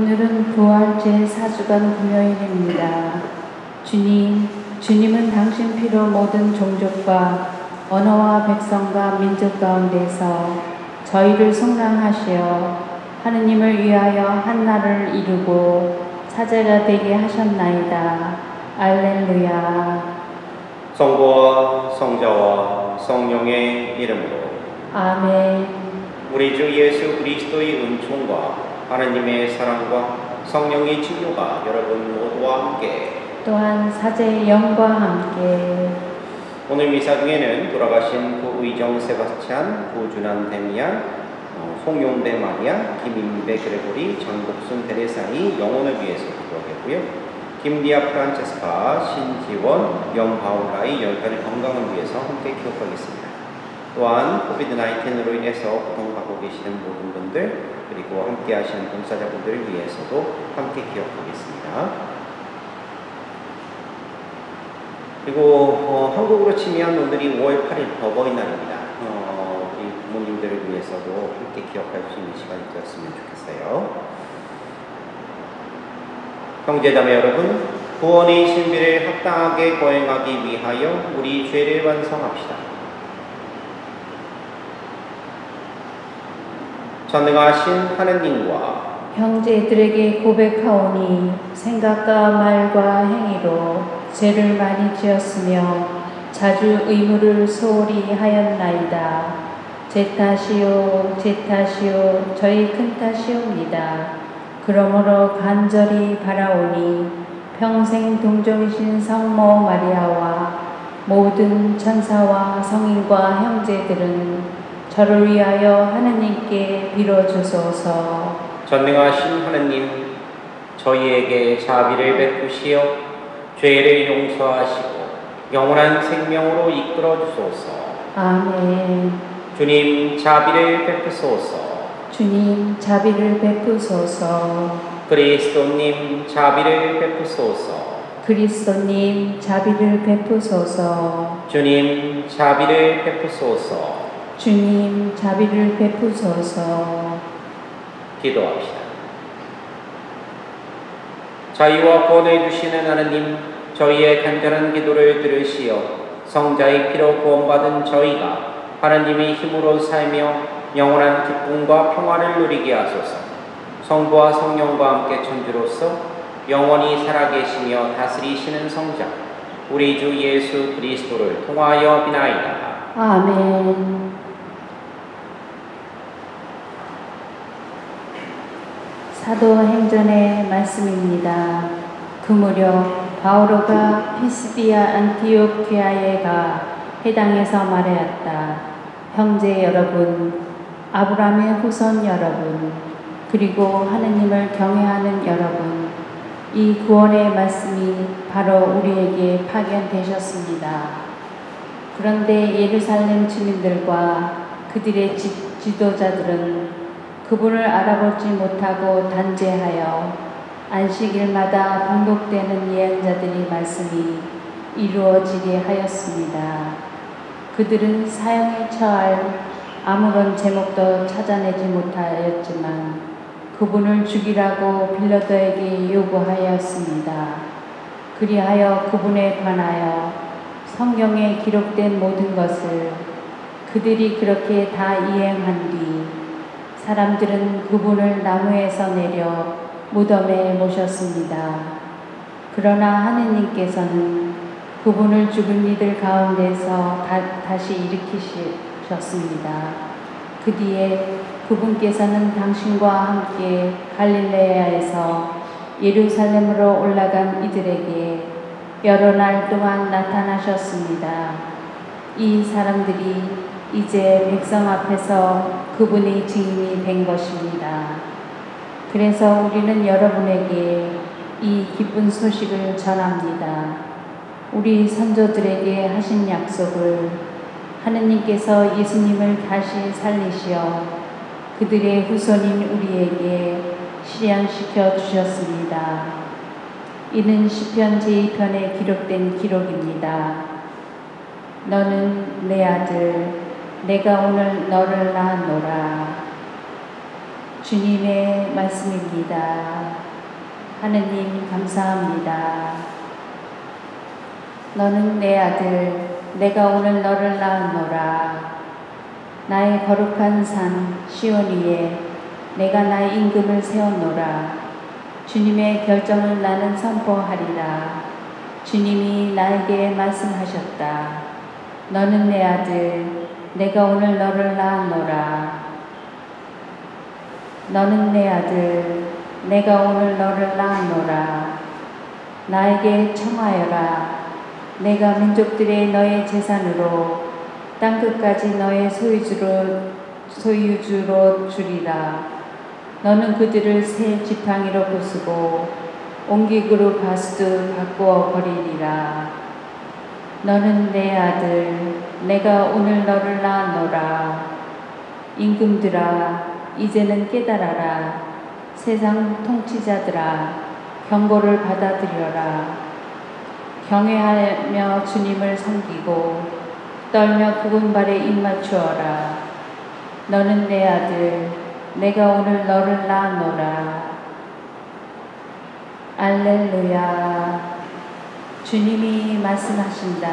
오늘은 부활 제4주간 금요일입니다. 주님은 당신 피로 모든 종족과 언어와 백성과 민족 가운데서 저희를 속량하시어 하느님을 위하여 한나라를 이루고 사제가 되게 하셨나이다. 알렐루야. 성부와 성자와 성령의 이름으로 아멘. 우리 주 예수 그리스도의 은총과 하나님의 사랑과 성령의 친교가 여러분 모두와 함께 또한 사제의 영과 함께 오늘 미사 중에는 돌아가신 구의정 세바스찬, 구준환 데미안, 송용배 마리아, 김인배 그레고리, 장복순 데레사의 영혼을 위해서 기도하겠고요. 김디아 프란체스카, 신지원, 영바울라의 열가지 건강을 위해서 함께 기도하겠습니다. 또한 코비드-19으로 인해서 고통받고 계시는 모든 분들 그리고 함께 하시는 봉사자분들을 위해서도 함께 기억하겠습니다. 그리고 한국으로 치면 오늘이 5월 8일 어버이날입니다. 우리 부모님들을 위해서도 함께 기억할 수 있는 시간이 되었으면 좋겠어요. 형제자매 여러분, 구원의 신비를 합당하게 거행하기 위하여 우리 죄를 완성합시다. 전능하신 하느님과 형제들에게 고백하오니 생각과 말과 행위로 죄를 많이 지었으며 자주 의무를 소홀히 하였나이다. 제 탓이요 저희 큰 탓이옵니다. 그러므로 간절히 바라오니 평생 동정이신 성모 마리아와 모든 천사와 성인과 형제들은 저를 위하여 하느님께 빌어주소서. 전능하신 하느님, 저희에게 자비를 베푸시어 죄를 용서하시고 영원한 생명으로 이끌어 주소서. 아멘. 주님 자비를 베푸소서. 주님 자비를 베푸소서. 그리스도님 자비를 베푸소서. 그리스도님 자비를 베푸소서. 주님 자비를 베푸소서. 주님 자비를 베푸소서. 기도합시다. 자유와 구원을 주시는 하느님, 저희의 간절한 기도를 들으시어 성자의 피로 구원받은 저희가 하나님의 힘으로 살며 영원한 기쁨과 평화를 누리게 하소서. 성부와 성령과 함께 천주로서 영원히 살아계시며 다스리시는 성자 우리 주 예수 그리스도를 통하여 비나이다. 아멘. 사도행전의 말씀입니다. 그 무렵 바오로가 피시디아 안티오키아에 가 회당에서 말하였다. 형제 여러분, 아브라함의 후손 여러분, 그리고 하느님을 경외하는 여러분, 이 구원의 말씀이 바로 우리에게 파견되셨습니다. 그런데 예루살렘 주민들과 그들의 지도자들은 그분을 알아보지 못하고 단죄하여 안식일마다 봉독되는 예언자들의 말씀이 이루어지게 하였습니다. 그들은 사형에 처할 아무런 제목도 찾아내지 못하였지만 그분을 죽이라고 빌라도에게 요구하였습니다. 그리하여 그분에 관하여 성경에 기록된 모든 것을 그들이 그렇게 다 이행한 뒤 사람들은 그분을 나무에서 내려 무덤에 모셨습니다. 그러나 하느님께서는 그분을 죽은 이들 가운데서 다시 일으키셨습니다. 그 뒤에 그분께서는 당신과 함께 갈릴레아에서 예루살렘으로 올라간 이들에게 여러 날 동안 나타나셨습니다. 이 사람들이 이제 백성 앞에서 그분의 증인이 된 것입니다. 그래서 우리는 여러분에게 이 기쁜 소식을 전합니다. 우리 선조들에게 하신 약속을 하느님께서 예수님을 다시 살리시어 그들의 후손인 우리에게 실현시켜 주셨습니다. 이는 시편 제2편에 기록된 기록입니다. 너는 내 아들, 내가 오늘 너를 낳았노라. 주님의 말씀입니다. 하느님 감사합니다. 너는 내 아들, 내가 오늘 너를 낳았노라. 나의 거룩한 산 시온 위에 내가 나의 임금을 세웠노라. 주님의 결정을 나는 선포하리라. 주님이 나에게 말씀하셨다. 너는 내 아들, 내가 오늘 너를 낳았노라. 너는 내 아들, 내가 오늘 너를 낳았노라. 나에게 청하여라. 내가 민족들의 너의 재산으로 땅끝까지 너의 소유주로 주리라. 너는 그들을 새 지팡이로 부수고 옹기구로 가수도 바꾸어 버리리라. 너는 내 아들, 내가 오늘 너를 낳았노라. 임금들아, 이제는 깨달아라. 세상 통치자들아, 경고를 받아들여라. 경외하며 주님을 섬기고 떨며 그분 발에 입맞추어라. 너는 내 아들, 내가 오늘 너를 낳았노라. 알렐루야. 주님이 말씀하신다.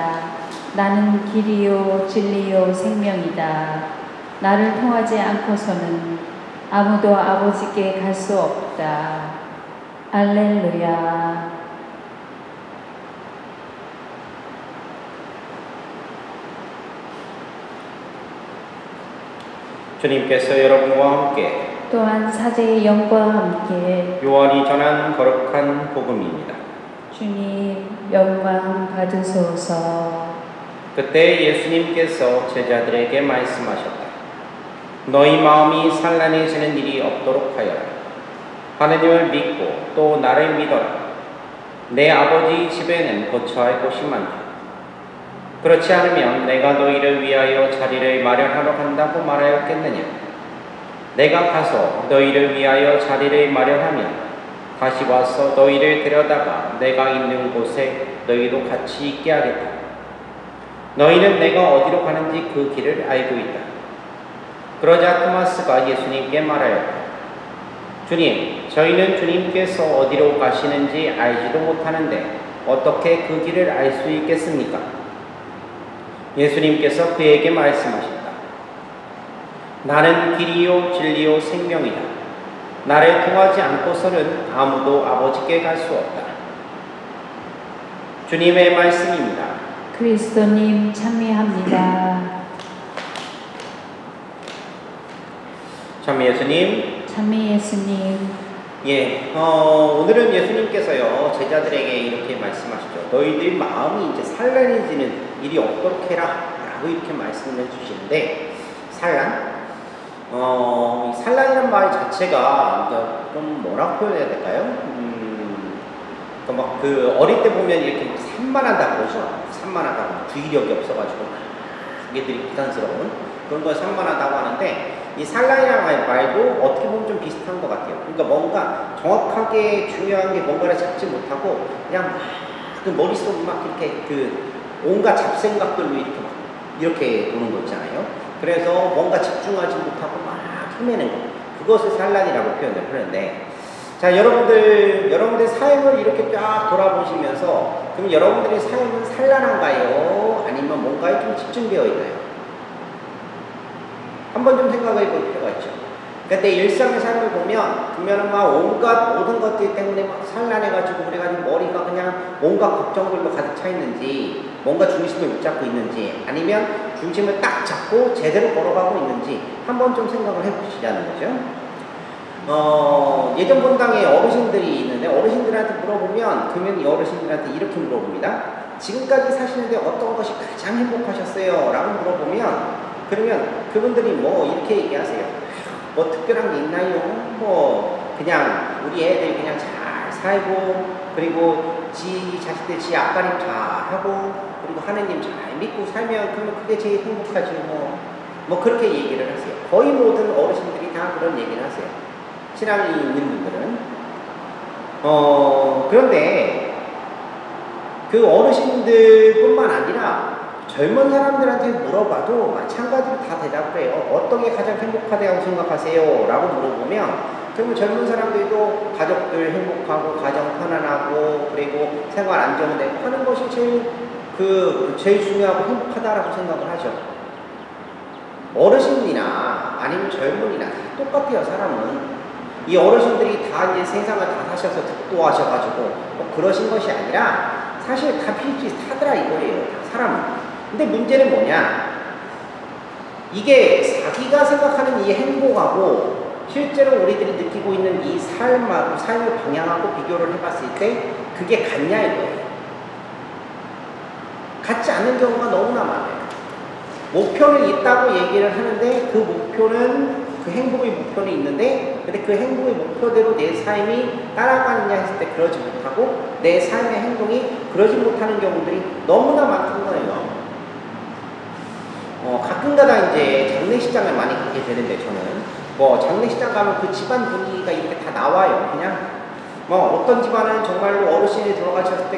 나는 길이요 진리요 생명이다. 나를 통하지 않고서는 아무도 아버지께 갈 수 없다. 알렐루야. 주님께서 여러분과 함께 또한 사제의 영과 함께 요한이 전한 거룩한 복음입니다. 주님 영광 받으소서. 그때 예수님께서 제자들에게 말씀하셨다. 너희 마음이 산란해지는 일이 없도록 하여라. 하느님을 믿고 또 나를 믿어라. 내 아버지 집에는 거처할 곳이 많다. 그렇지 않으면 내가 너희를 위하여 자리를 마련하러 간다고 말하였겠느냐. 내가 가서 너희를 위하여 자리를 마련하면 다시 와서 너희를 데려다가 내가 있는 곳에 너희도 같이 있게 하겠다. 너희는 내가 어디로 가는지 그 길을 알고 있다. 그러자 토마스가 예수님께 말하였다. 주님, 저희는 주님께서 어디로 가시는지 알지도 못하는데 어떻게 그 길을 알 수 있겠습니까? 예수님께서 그에게 말씀하셨다. 나는 길이요 진리요 생명이다. 나를 통하지 않고서는 아무도 아버지께 갈 수 없다. 주님의 말씀입니다. 그리스도님 참미합니다. 참 예수님. 참미 예수님. 예, 오늘은 예수님께서요 제자들에게 이렇게 말씀하시죠. 너희들 마음이 이제 산란해지는 일이 없도록 해라라고 이렇게 말씀을 해주시는데 산란? 산란이란 말 자체가 좀 뭐라고 표현해야 될까요? 어릴 때 보면 이렇게 산만하다고 그러죠. 산만하다고 주의력이 없어가지고 애들이 부담스러운 그런 걸 산만하다고 하는데 이 산란이라는 말도 어떻게 보면 좀 비슷한 것 같아요. 그러니까 뭔가 정확하게 중요한 게 뭔가를 잡지 못하고 그냥 그 머릿속이 막 이렇게 그 온갖 잡생각들로 이렇게 도는 거 있잖아요. 그래서 뭔가 집중하지 못하고 막 헤매는 거. 그것을 산란이라고 표현을 하는데 자, 여러분들 삶을 이렇게 쫙 돌아보시면서 그럼 여러분들의 삶은 산란한가요? 아니면 뭔가에 좀 집중되어 있나요? 한번 좀 생각해 볼 필요가 있죠. 그러니까 내 일상의 삶을 보면 막 온갖 모든 것들 때문에 막 산란해가지고 우리가 머리가 그냥 온갖 걱정들로 가득 차 있는지 뭔가 중심을 못 잡고 있는지 아니면 중심을 딱 잡고 제대로 걸어가고 있는지 한번 좀 생각을 해보시자는 거죠. 예전 본당에 어르신들이 있는데 어르신들한테 물어보면 그러면 이 어르신들한테 이렇게 물어봅니다. 지금까지 사시는데 어떤 것이 가장 행복하셨어요? 라고 물어보면 그러면 그분들이 뭐 이렇게 얘기하세요. 뭐 특별한 게 있나요? 뭐 그냥 우리 애들 그냥 잘 살고 그리고 지 자식들 지 앞가림 잘 하고 그리고 하느님 잘 믿고 살면 그러면 그게 제일 행복하지 뭐 그렇게 얘기를 하세요. 거의 모든 어르신들이 다 그런 얘기를 하세요. 신앙이 있는 분들은 그런데 그 어르신들뿐만 아니라 젊은 사람들한테 물어봐도 마찬가지로 다 대답을 해요. 어떤 게 가장 행복하다고 생각하세요? 라고 물어보면 그러면 젊은 사람들도 가족들 행복하고 가정 편안하고 그리고 생활 안정되고 하는 것이 제일 중요하고 행복하다라고 생각을 하죠. 어르신이나 아니면 젊은이나 다 똑같아요. 사람은 이 어르신들이 다 이제 세상을 다 사셔서 득도하셔가지고 뭐 그러신 것이 아니라 사실 다 비슷비슷하더라 이거예요. 다 사람은. 근데 문제는 뭐냐? 이게 자기가 생각하는 이 행복하고 실제로 우리들이 느끼고 있는 이 삶하고 삶의 방향하고 비교를 해봤을 때 그게 같냐 이거예요. 같지 않는 경우가 너무나 많아요. 목표는 있다고 얘기를 하는데 그 목표는 그 행복의 목표는 있는데 근데 그 행복의 목표대로 내 삶이 따라가느냐 했을 때 그러지 못하고 내 삶의 행동이 그러지 못하는 경우들이 너무나 많은 거예요. 가끔가다 이제 장례식장을 많이 가게 되는데 저는 뭐 장례식장 가면 그 집안 분위기가 이렇게 다 나와요. 그냥 뭐 어떤 집안은 정말로 어르신이 들어가셨을 때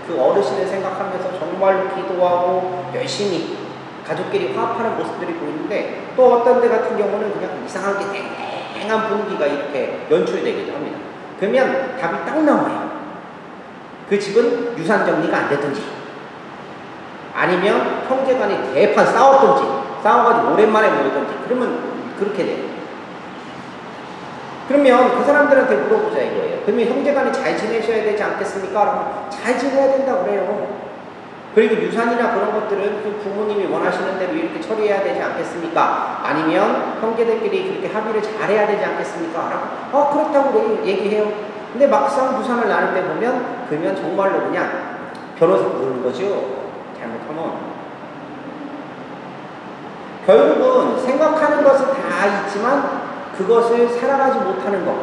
그 어르신을 생각하면서 정말로 기도하고 열심히 가족끼리 화합하는 모습들이 보이는데 또 어떤 데 같은 경우는 그냥 이상하게 땡땡한 분위기가 이렇게 연출되기도 합니다. 그러면 답이 딱 나와요. 그 집은 유산 정리가 안 됐든지 아니면 형제간이 대판 싸웠든지 싸워가지고 오랜만에 모이든지 그러면 그렇게 돼요. 그러면 그 사람들한테 물어보자 이거예요. 그러면 형제간이 잘 지내셔야 되지 않겠습니까? 그러면 잘 지내야 된다고 그래요. 그리고 유산이나 그런 것들은 그 부모님이 원하시는 대로 이렇게 처리해야 되지 않겠습니까? 아니면 형제들끼리 그렇게 합의를 잘해야 되지 않겠습니까? 그렇다고 얘기해요. 근데 막상 유산을 나눌 때 보면 그러면 정말로 그냥 변호사 부르는 거죠. 잘못하면 결국은 생각하는 것은 다 있지만 그것을 살아가지 못하는 것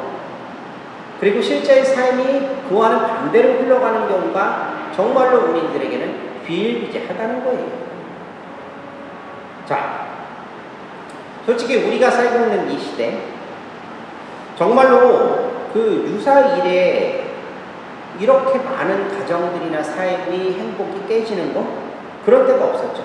그리고 실제의 삶이 그와는 반대로 흘러가는 경우가 정말로 우리들에게는 비일비재하다는 거예요. 자, 솔직히 우리가 살고 있는 이 시대 정말로 그 유사일에 이렇게 많은 가정들이나 삶이 행복이 깨지는 거 그런 때가 없었죠.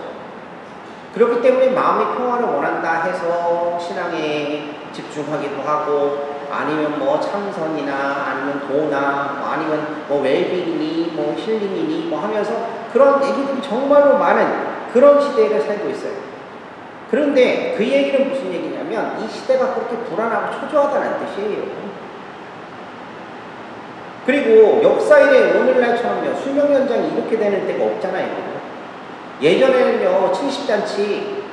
그렇기 때문에 마음의 평화를 원한다 해서 신앙에 집중하기도 하고 아니면 뭐 참선이나 아니면 도나 뭐 아니면 뭐 웰빙이니 뭐 힐링이니 뭐 하면서 그런 얘기들이 정말로 많은 그런 시대를 살고 있어요. 그런데 그 얘기는 무슨 얘기냐면 이 시대가 그렇게 불안하고 초조하다는 뜻이에요. 그리고 역사일에 오늘날처럼요 수명 연장이 이렇게 되는 때가 없잖아요. 예전에는요 70잔치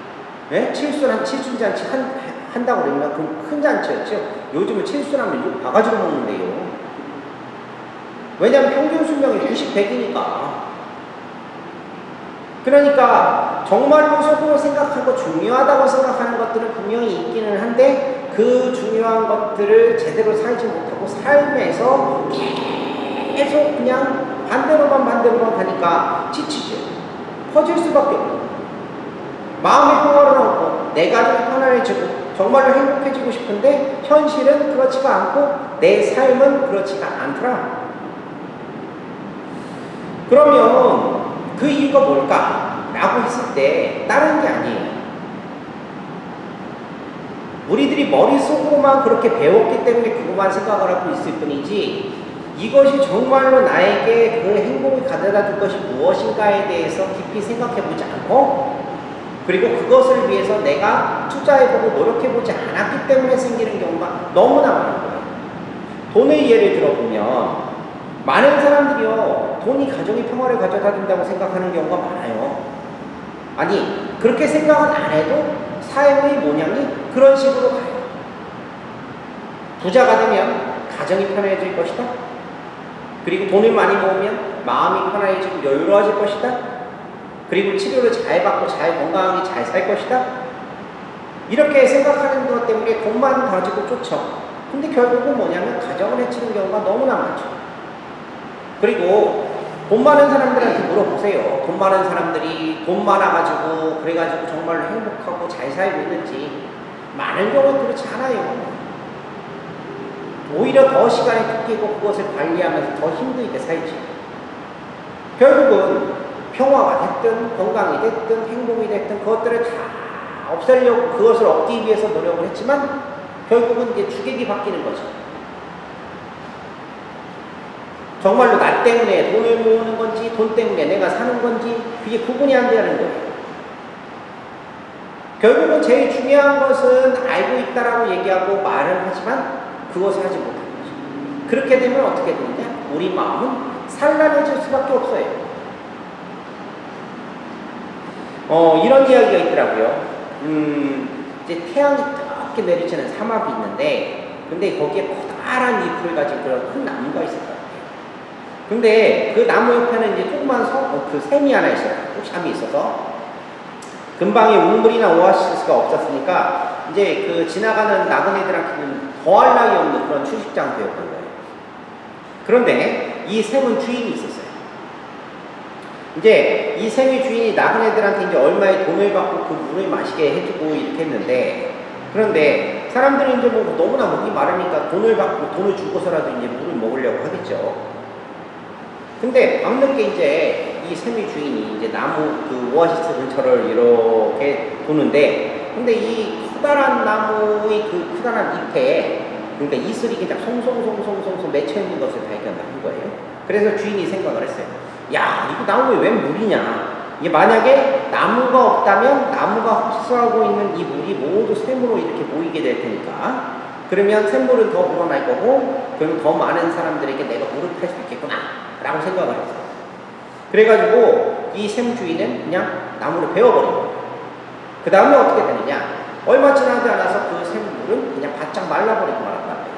칠순잔치 한다고 그러면 그럼 큰 잔치였죠. 요즘은 칠순하면 이거 바가지로 먹는데요. 왜냐하면 평균 수명이 90, 100이니까. 그러니까 정말로 속으로 생각하고 중요하다고 생각하는 것들은 분명히 있기는 한데 그 중요한 것들을 제대로 살지 못하고 삶에서 계속 그냥 반대로만 가니까 지치죠. 퍼질 수밖에 없고 마음의 평화를 얻고 내 가족이 편안해지고 정말로 행복해지고 싶은데 현실은 그렇지가 않고 내 삶은 그렇지가 않더라. 그러면 그 이유가 뭘까? 라고 했을 때 다른 게 아니에요. 우리들이 머릿속으로만 그렇게 배웠기 때문에 그것만 생각을 하고 있을 뿐이지 이것이 정말로 나에게 그 행복을 가져다 줄 것이 무엇인가에 대해서 깊이 생각해보지 않고 그리고 그것을 위해서 내가 투자해보고 노력해보지 않았기 때문에 생기는 경우가 너무나 많은 거예요. 돈의 예를 들어보면 많은 사람들이요 돈이 가정의 평화를 가져다 준다고 생각하는 경우가 많아요. 아니 그렇게 생각은 안 해도 삶의 모양이 그런 식으로 가요. 부자가 되면 가정이 편해질 것이다. 그리고 돈을 많이 모으면 마음이 편해지고 여유로워질 것이다. 그리고 치료를 잘 받고 잘 건강하게 잘 살 것이다. 이렇게 생각하는 것 때문에 돈만 가지고 쫓아. 근데 결국은 뭐냐면 가정을 해치는 경우가 너무나 많죠. 그리고 돈 많은 사람들한테 물어보세요. 돈 많은 사람들이 돈 많아가지고 그래가지고 정말로 행복하고 잘 살고 있는지 많은 경우는 그렇지 않아요. 오히려 더 시간이 쫓기고 그것을 관리하면서 더 힘들게 살지. 결국은 평화가 됐든 건강이 됐든 행복이 됐든 그것들을 다 없애려고 그것을 얻기 위해서 노력을 했지만 결국은 이제 주객이 바뀌는 거죠. 정말로 나 때문에 돈을 모으는 건지 돈 때문에 내가 사는 건지 그게 구분이 안 되는 거예요. 결국은 제일 중요한 것은 알고 있다라고 얘기하고 말을 하지만 그것을 하지 못하는 거죠. 그렇게 되면 어떻게 되느냐? 우리 마음은 산란해질 수밖에 없어요. 이런 이야기가 있더라고요. 이제 태양이 뜨겁게 내리치는 사막이 있는데, 근데 거기에 커다란 잎을 가진 그런 큰 나무가 있을 거예요. 근데 그 나무 옆에는 이제 조그만 그 샘이 하나 있어요. 뚝참이 있어서. 근방에 우물이나 오아시스가 없었으니까, 이제 그 지나가는 나그네들한테는 더할 나위 없는 그런 휴식장소였던 거예요. 그런데 이 샘은 주인이 있었어요. 이제 이 샘의 주인이 나그네들한테 이제 얼마의 돈을 받고 그 물을 마시게 해주고 이렇게 했는데, 그런데 사람들이 이제 뭐 너무나 목이 마르니까 돈을 받고 돈을 주고서라도 이제 물을 먹으려고 하겠죠. 근데 밤늦게 이제 이 샘의 주인이 이제 나무 그 오아시스 근처를 이렇게 도는데, 근데 이 커다란 나무의 그 커다란 잎에 그러니까 이슬이 그냥 송송송송송송 맺혀 있는 것을 발견한 거예요. 그래서 주인이 생각을 했어요. 야, 이거 나무에 왜 물이냐? 이게 만약에 나무가 없다면 나무가 흡수하고 있는 이 물이 모두 샘으로 이렇게 모이게 될 테니까, 그러면 샘물은 더 불어날 거고, 그러면 더 많은 사람들에게 내가 물을 팔 수 있겠구나 라고 생각을 했어요. 그래가지고 이 샘 주인은 그냥 나무를 베어버린 거예요. 그 다음에 어떻게 되느냐? 얼마 지나지 않아서 그 샘물은 그냥 바짝 말라버리고 말았단 말이에요.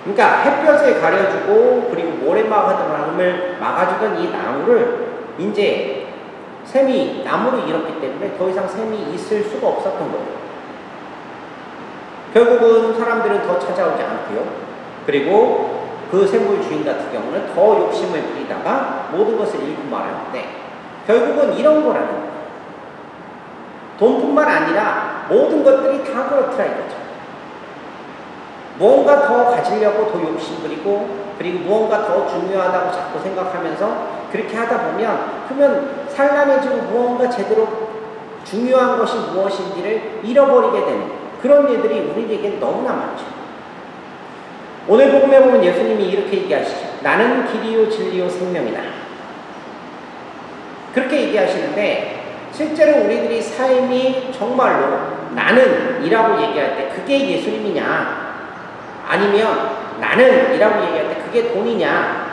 그러니까 햇볕을 가려주고 그리고 모래막음을 막아주던 이 나무를 이제 샘이 나무를 잃었기 때문에 더 이상 샘이 있을 수가 없었던 거예요. 결국은 사람들은 더 찾아오지 않고요. 그리고 그 샘물 주인 같은 경우는 더 욕심을 부리다가 모든 것을 잃고 말았는데, 결국은 이런 거라는 거예요. 돈뿐만 아니라 모든 것들이 다 그렇더라 이거죠. 무언가 더 가지려고 더 욕심부리고, 그리고 무언가 더 중요하다고 자꾸 생각하면서 그렇게 하다 보면, 그러면 산란해지고 무언가 제대로 중요한 것이 무엇인지를 잃어버리게 되는 그런 일들이 우리에게 너무나 많죠. 오늘 복음에 보면 예수님이 이렇게 얘기하시죠. 나는 길이요 진리요 생명이다. 그렇게 얘기하시는데, 실제로 우리들이 삶이 정말로 나는 이라고 얘기할 때 그게 예수님이냐, 아니면 나는 이라고 얘기할 때 그게 돈이냐,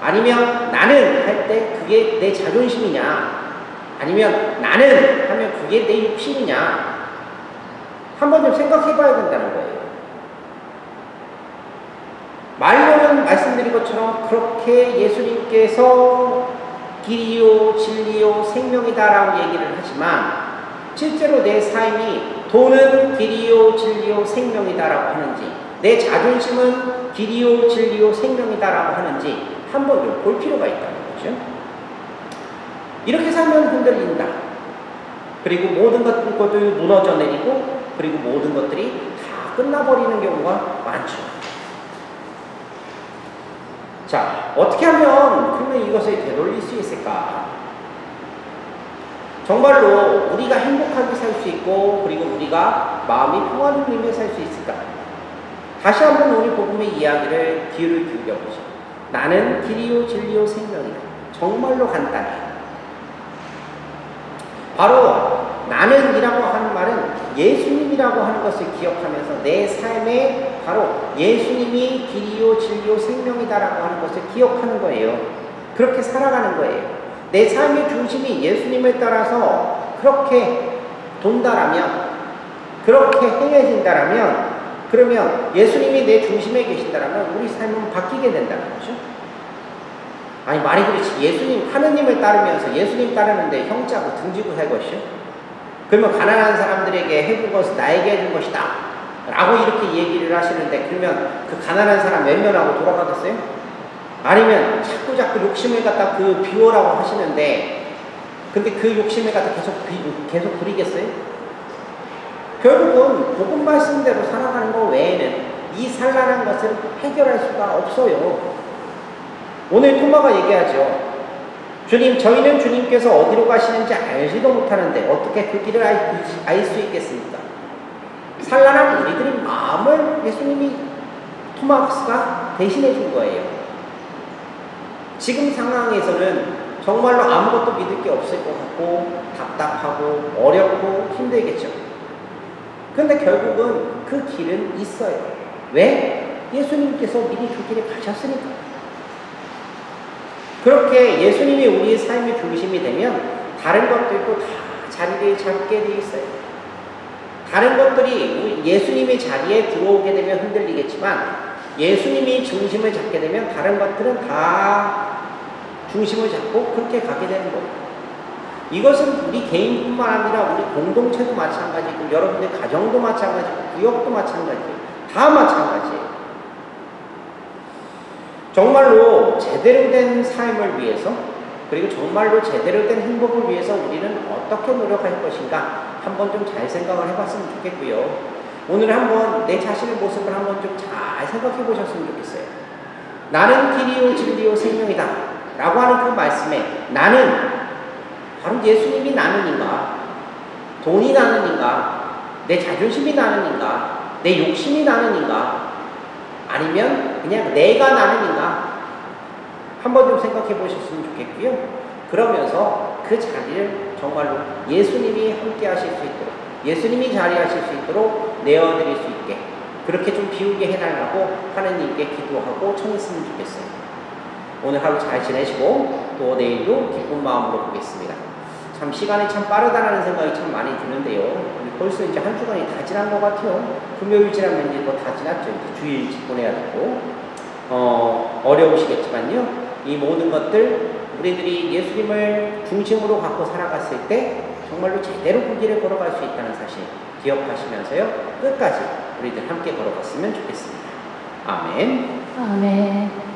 아니면 나는 할 때 그게 내 자존심이냐, 아니면 나는 하면 그게 내 욕심이냐, 한번 좀 생각해 봐야 된다는 거예요. 말로는 말씀드린 것처럼 그렇게 예수님께서 길이요 진리요 생명이다라고 얘기를 하지만, 실제로 내 삶이 돈은 길이요 진리요 생명이다라고 하는지, 내 자존심은 길이요 진리요 생명이다라고 하는지 한번 좀 볼 필요가 있다는 거죠. 이렇게 살면 흔들린다. 그리고 모든 것들이 무너져 내리고, 그리고 모든 것들이 다 끝나버리는 경우가 많죠. 자, 어떻게 하면 그러면 이것을 되돌릴 수 있을까? 정말로 우리가 행복하게 살 수 있고, 그리고 우리가 마음이 평안을 누리며 살 수 있을까? 다시 한번 우리 복음의 이야기를 귀를 기울여보죠. 나는 길이요 진리요 생명이다. 정말로 간단해요. 바로 나는 이라고 하는 말은 예수님이라고 하는 것을 기억하면서 내 삶에 바로 예수님이 길이요 진리요 생명이다라고 하는 것을 기억하는 거예요. 그렇게 살아가는 거예요. 내 삶의 중심이 예수님을 따라서 그렇게 돈다라면, 그렇게 행해진다라면, 그러면 예수님이 내 중심에 계신다라면 우리 삶은 바뀌게 된다는 거죠. 아니, 말이 그렇지. 예수님, 하느님을 따르면서 예수님 따르는데 형제하고 등지고 살 것이요? 그러면 가난한 사람들에게 해준 것은 나에게 해준 것이다 라고 이렇게 얘기를 하시는데, 그러면 그 가난한 사람 외면하고 돌아가겠어요? 아니면 자꾸 욕심을 갖다 그 비워라고 하시는데, 근데 그 욕심을 갖다 계속 부리겠어요? 결국은 복음 말씀대로 살아가는 것 외에는 이 산란한 것을 해결할 수가 없어요. 오늘 토마가 얘기하죠. 주님, 저희는 주님께서 어디로 가시는지 알지도 못하는데 어떻게 그 길을 알 수 있겠습니까? 산란한 우리들의 마음을 예수님이 토마스가 대신해 준 거예요. 지금 상황에서는 정말로 아무것도 믿을 게 없을 것 같고 답답하고 어렵고 힘들겠죠. 그런데 결국은 그 길은 있어요. 왜? 예수님께서 미리 그 길에 가셨으니까. 그렇게 예수님이 우리의 삶의 중심이 되면 다른 것들도 다 자리를 잡게 돼 있어요. 다른 것들이 예수님의 자리에 들어오게 되면 흔들리겠지만 예수님이 중심을 잡게 되면 다른 것들은 다 중심을 잡고 그렇게 가게 되는 거예요. 이것은 우리 개인뿐만 아니라 우리 공동체도 마찬가지고 여러분의 가정도 마찬가지고 구역도 마찬가지고 다 마찬가지예요. 정말로 제대로 된 삶을 위해서 그리고 정말로 제대로 된 행복을 위해서 우리는 어떻게 노력할 것인가 한번 좀 잘 생각을 해봤으면 좋겠고요. 오늘 한번 내 자신의 모습을 한번 좀 잘 생각해 보셨으면 좋겠어요. 나는 길이요 진리요 생명이다 라고 하는 그 말씀에 나는 바로 예수님이 나는인가, 돈이 나는인가, 내 자존심이 나는인가, 내 욕심이 나는인가, 아니면 그냥 내가 나는인가 한번 좀 생각해 보셨으면 좋겠고요. 그러면서 그 자리를 정말로 예수님이 함께 하실 수 있도록, 예수님이 자리하실 수 있도록 내어드릴 수 있게 그렇게 좀 비우게 해달라고 하나님께 기도하고 청했으면 좋겠어요. 오늘 하루 잘 지내시고 또 내일도 기쁜 마음으로 보겠습니다. 참 시간이 참 빠르다라는 생각이 참 많이 드는데요. 벌써 이제 한 주간이 다 지난 것 같아요. 금요일 지나면 이제 뭐 다 지났죠. 이제 주일 보내야 되고 어려우시겠지만요. 이 모든 것들 우리들이 예수님을 중심으로 갖고 살아갔을 때 정말로 제대로 그 길을 걸어갈 수 있다는 사실 기억하시면서요. 끝까지 우리들 함께 걸어갔으면 좋겠습니다. 아멘. 아멘.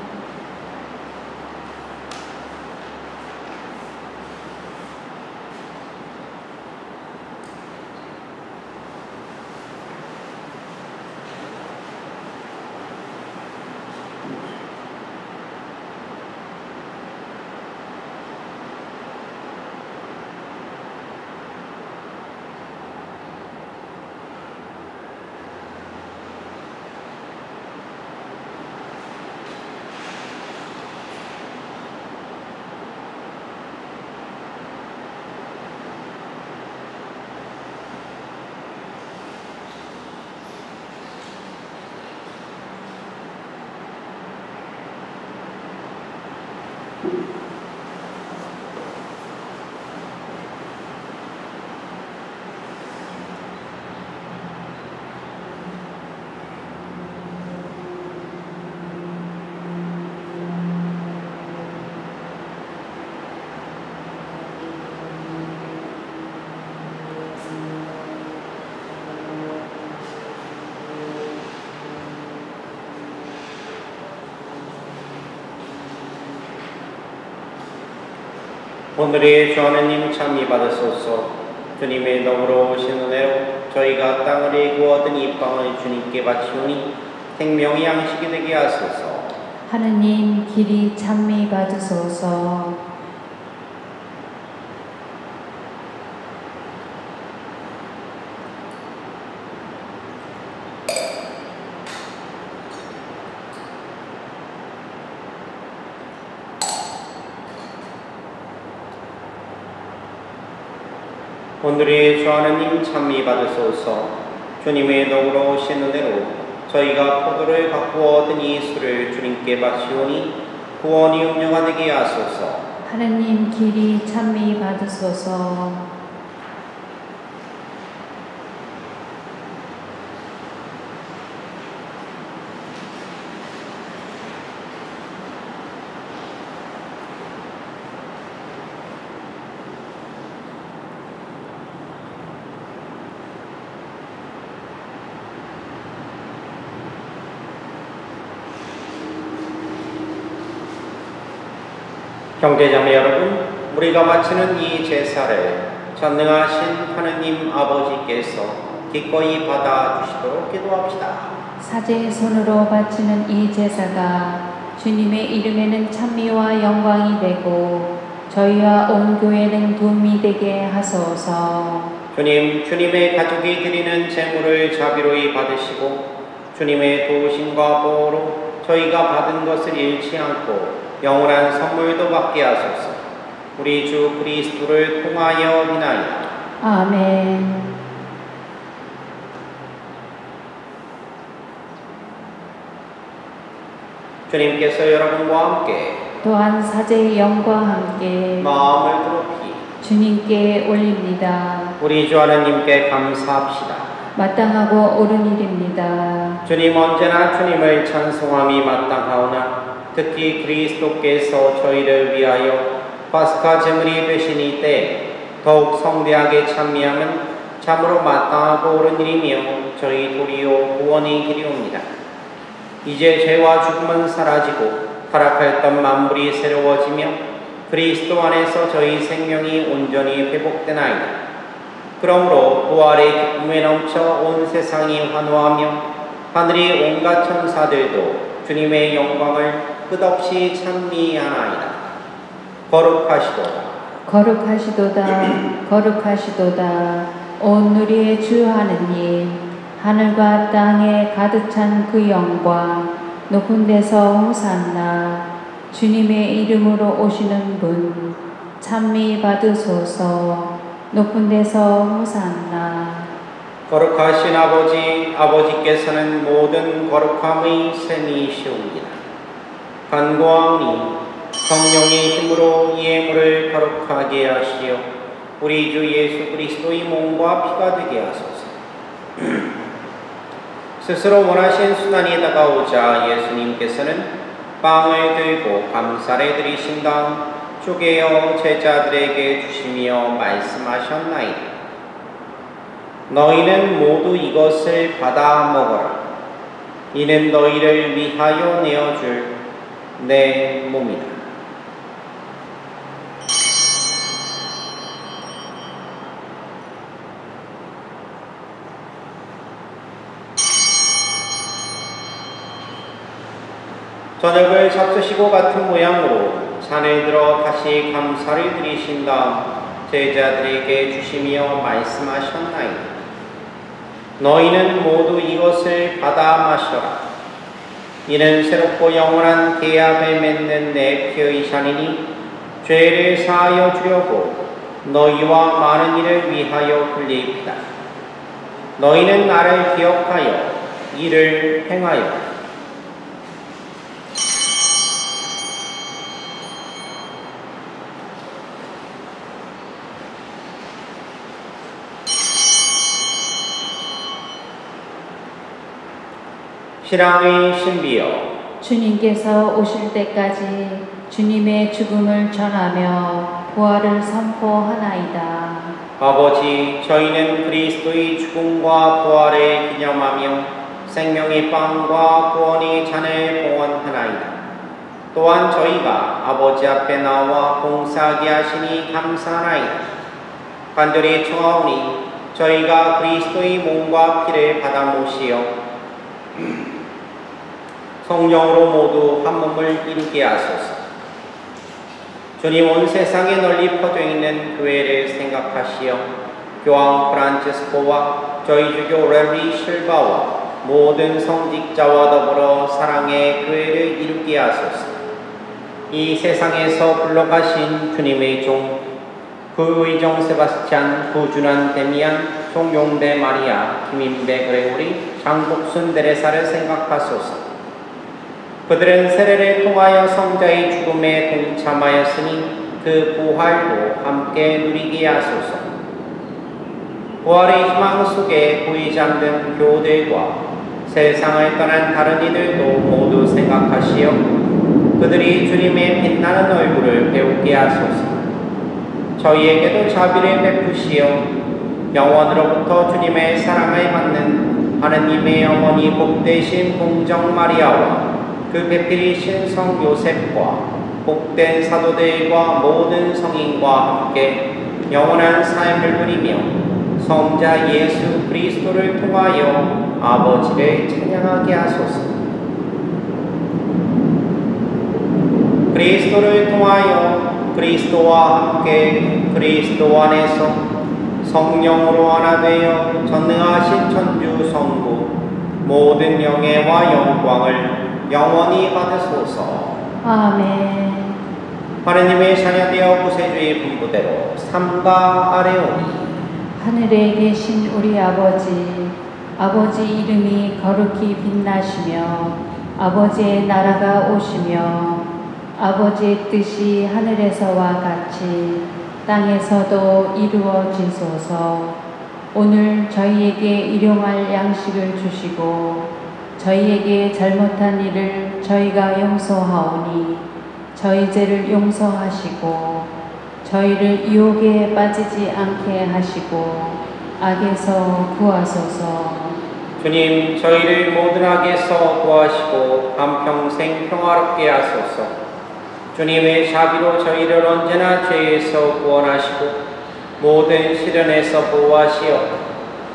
오늘의 주 하나님 참미 받으소서. 주님의 너무로 오신 은혜로 저희가 땅을 일구 얻은 이 빵을 주님께 바치오니 생명의 양식이 되게 하소서. 하느님 길이 찬미 받으소서. 오늘의 주 하나님 찬미 받으소서. 주님의 너무로 오신 은혜로 저희가 포도를 갖고 얻은 이 술을 주님께 바치오니 구원이 음료가 되게 하소서. 하느님 길이 찬미 받으소서. 형제자매 여러분, 우리가 바치는 이 제사를 전능하신 하느님 아버지께서 기꺼이 받아주시도록 기도합시다. 사제의 손으로 바치는 이 제사가 주님의 이름에는 찬미와 영광이 되고 저희와 온 교회는 도움이 되게 하소서. 주님, 주님의 가족이 드리는 재물을 자비로이 받으시고 주님의 도우심과 보호로 저희가 받은 것을 잃지 않고 영원한 선물도 받게 하소서. 우리 주 그리스도를 통하여 비나이다. 아멘. 주님께서 여러분과 함께 또한 사제의 영과 함께 마음을 높이 주님께 올립니다. 우리 주 하나님께 감사합시다. 마땅하고 옳은 일입니다. 주님, 언제나 주님을 찬송함이 마땅하오나 특히 그리스도께서 저희를 위하여 파스카 제물이 되신 이때 더욱 성대하게 찬미함은 참으로 마땅하고 옳은 일이며 저희 도리요 구원의 길이옵니다. 이제 죄와 죽음은 사라지고 타락하였던 만물이 새로워지며 그리스도 안에서 저희 생명이 온전히 회복되나이다. 그러므로 부활의 기쁨에 넘쳐 온 세상이 환호하며 하늘의 온갖 천사들도 주님의 영광을 끝없이 찬미하나이다. 거룩하시도다. 거룩하시도다. 거룩하시도다. 온 누리의 주 하느님, 하늘과 땅에 가득 찬 그 영광, 높은 데서 호산나. 주님의 이름으로 오시는 분, 찬미 받으소서. 높은 데서 호산나. 거룩하신 아버지, 아버지께서는 모든 거룩함의 셈이시옵니다. 간구하오니 성령의 힘으로 이 예물을 거룩하게 하시어 우리 주 예수 그리스도의 몸과 피가 되게 하소서. 스스로 원하신 수단이 다가오자 예수님께서는 빵을 들고 감사를 드리신 다음 쪼개어 제자들에게 주시며 말씀하셨나이다. 너희는 모두 이것을 받아 먹어라. 이는 너희를 위하여 내어줄 내 몸이다. 저녁을 잡수시고 같은 모양으로 잔을 들어 다시 감사를 드리신 다음 제자들에게 주시며 말씀하셨나이다. 너희는 모두 이것을 받아 마셔라. 이는 새롭고 영원한 계약을 맺는 내 피의 잔이니 죄를 사하여 주려고 너희와 많은 이를 위하여 흘릴 피다. 너희는 나를 기억하여 이를 행하여 신앙의 신비여, 주님께서 오실 때까지 주님의 죽음을 전하며 부활을 선포하나이다. 아버지, 저희는 그리스도의 죽음과 부활을 기념하며 생명의 빵과 구원의 잔을 봉헌하나이다. 또한 저희가 아버지 앞에 나와 봉사하게 하시니 감사하나이다. 간절히 청하오니 저희가 그리스도의 몸과 피를 받아 모시어 성령으로 모두 한 몸을 이루게 하소서. 주님, 온 세상에 널리 퍼져 있는 교회를 생각하시어 교황 프란체스코와 저희 주교 렐리 실바와 모든 성직자와 더불어 사랑의 교회를 이루게 하소서. 이 세상에서 불러가신 주님의 종 구의정 세바스찬, 구준환 데미안, 송용대 마리아, 김인배 그레고리, 장복순 데레사를 생각하소서. 그들은 세례를 통하여 성자의 죽음에 동참하였으니 그 부활도 함께 누리게 하소서. 부활의 희망 속에 고이 잠든 교우들과 세상을 떠난 다른 이들도 모두 생각하시어 그들이 주님의 빛나는 얼굴을 배우게 하소서. 저희에게도 자비를 베푸시어 영원으로부터 주님의 사랑을 받는 하느님의 어머니 복되신 공정 마리아와 그 배필이신 성 요셉과 복된 사도들과 모든 성인과 함께 영원한 삶을 누리며 성자 예수 그리스도를 통하여 아버지를 찬양하게 하소서. 그리스도를 통하여 그리스도와 함께 그리스도 안에서 성령으로 하나 되어 전능하신 천주 성부 모든 영예와 영광을 영원히 받으소서. 아멘. 하느님의 자녀되어 구세주의 분부대로 삼가 아뢰오니 하늘에 계신 우리 아버지, 아버지 이름이 거룩히 빛나시며 아버지의 나라가 오시며 아버지의 뜻이 하늘에서와 같이 땅에서도 이루어지소서. 오늘 저희에게 일용할 양식을 주시고 저희에게 잘못한 일을 저희가 용서하오니 저희 죄를 용서하시고 저희를 유혹에 빠지지 않게 하시고 악에서 구하소서. 주님, 저희를 모든 악에서 구하시고 한평생 평화롭게 하소서. 주님의 자비로 저희를 언제나 죄에서 구원하시고 모든 시련에서 보호하시어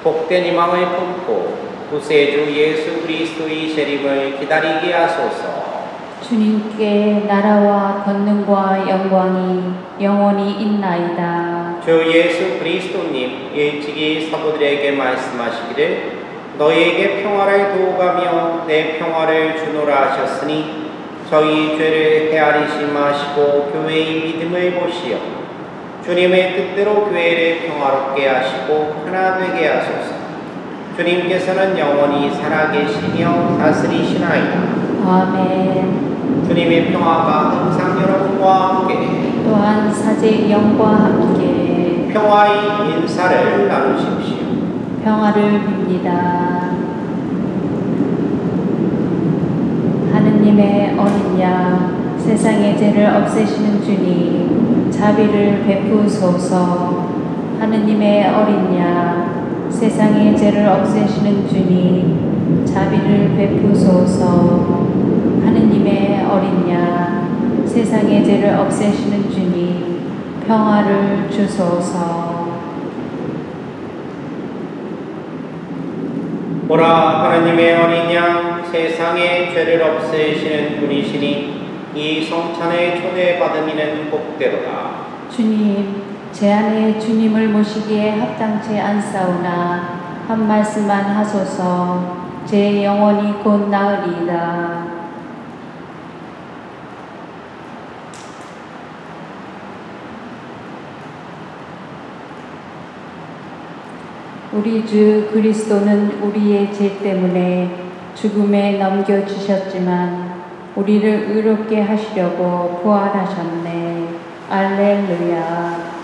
복된 희망을 품고 구세주 예수 그리스도의 재림을 기다리게 하소서. 주님께 나라와 권능과 영광이 영원히 있나이다. 주 예수 그리스도님 일찍이 사도들에게 말씀하시기를 너희에게 평화를 도우가며 내 평화를 주노라 하셨으니 저희 죄를 헤아리지 마시고 교회의 믿음을 보시어 주님의 뜻대로 교회를 평화롭게 하시고 하나 되게 하소서. 주님께서는 영원히 살아계시며 다스리시나이다. 아멘. 주님의 평화가 항상 여러분과 함께 또한 사제의 영과 함께 평화의 인사를 나누십시오. 평화를 빕니다. 하느님의 어린 양, 세상의 죄를 없애시는 주님, 자비를 베푸소서. 하느님의 어린 양, 세상의 죄를 없애시는 주님, 자비를 베푸소서. 하느님의 어린 양, 세상의 죄를 없애시는 주님, 평화를 주소서. 보라, 하느님의 어린 양, 세상의 죄를 없애시는 분이시니 이 성찬에 초대받은 이는 복되로다. 주님, 제 안에 주님을 모시기에 합당치 않사오나 한 말씀만 하소서. 제 영혼이 곧 나으리이다. 우리 주 그리스도는 우리의 죄 때문에 죽음에 넘겨주셨지만 우리를 의롭게 하시려고 부활하셨네. 알렐루야.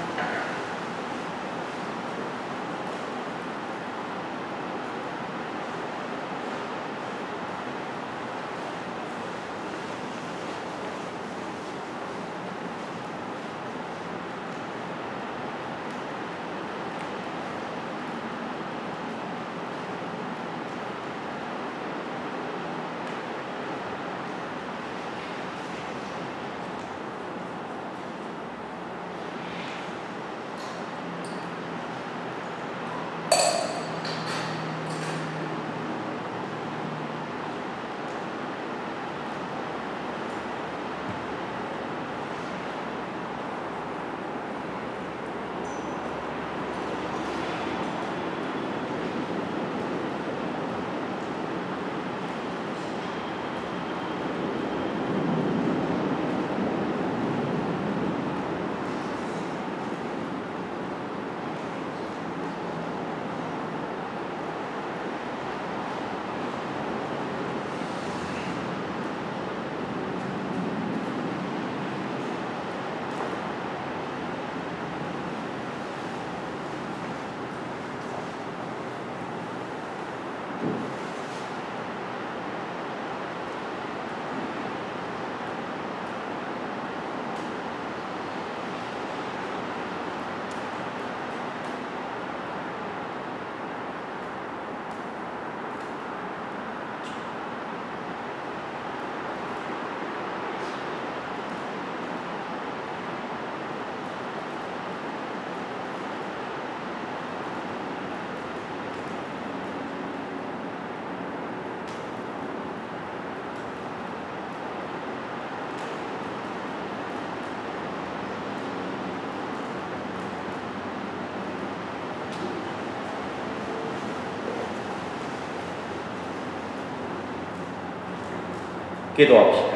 기도합시다.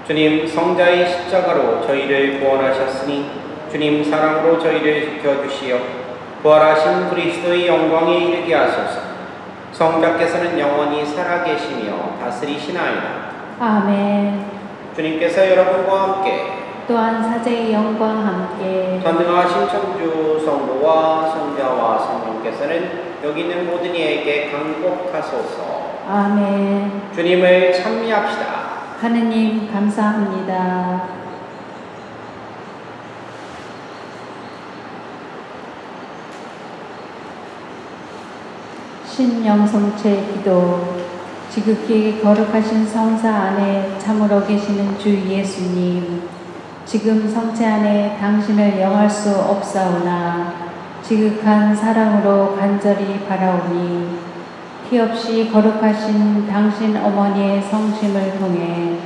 주님, 성자의 십자가로 저희를 구원하셨으니 주님 사랑으로 저희를 지켜주시어 부활하신 그리스도의 영광에 이르게 하소서. 성자께서는 영원히 살아계시며 다스리시나이다. 아멘. 주님께서 여러분과 함께 또한 사제의 영광 함께 전능하신 천주 성부와 성자와 성령께서는 여기 있는 모든 이에게 강복하소서. 아멘. 주님을 찬미합시다. 하느님 감사합니다. 신영성체 기도. 지극히 거룩하신 성사 안에 참으로 계시는 주 예수님, 지금 성체 안에 당신을 영할 수 없사오나 지극한 사랑으로 간절히 바라오니 티 없이 거룩하신 당신 어머니의 성심을 통해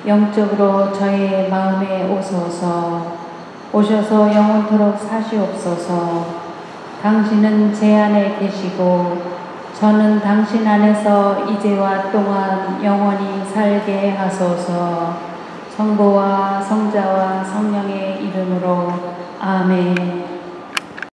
영적으로 저의 마음에 오셔서 영원토록 사시옵소서. 당신은 제 안에 계시고 저는 당신 안에서 이제와 동안 영원히 살게 하소서. 성부와 성자와 성령의 이름으로 아멘.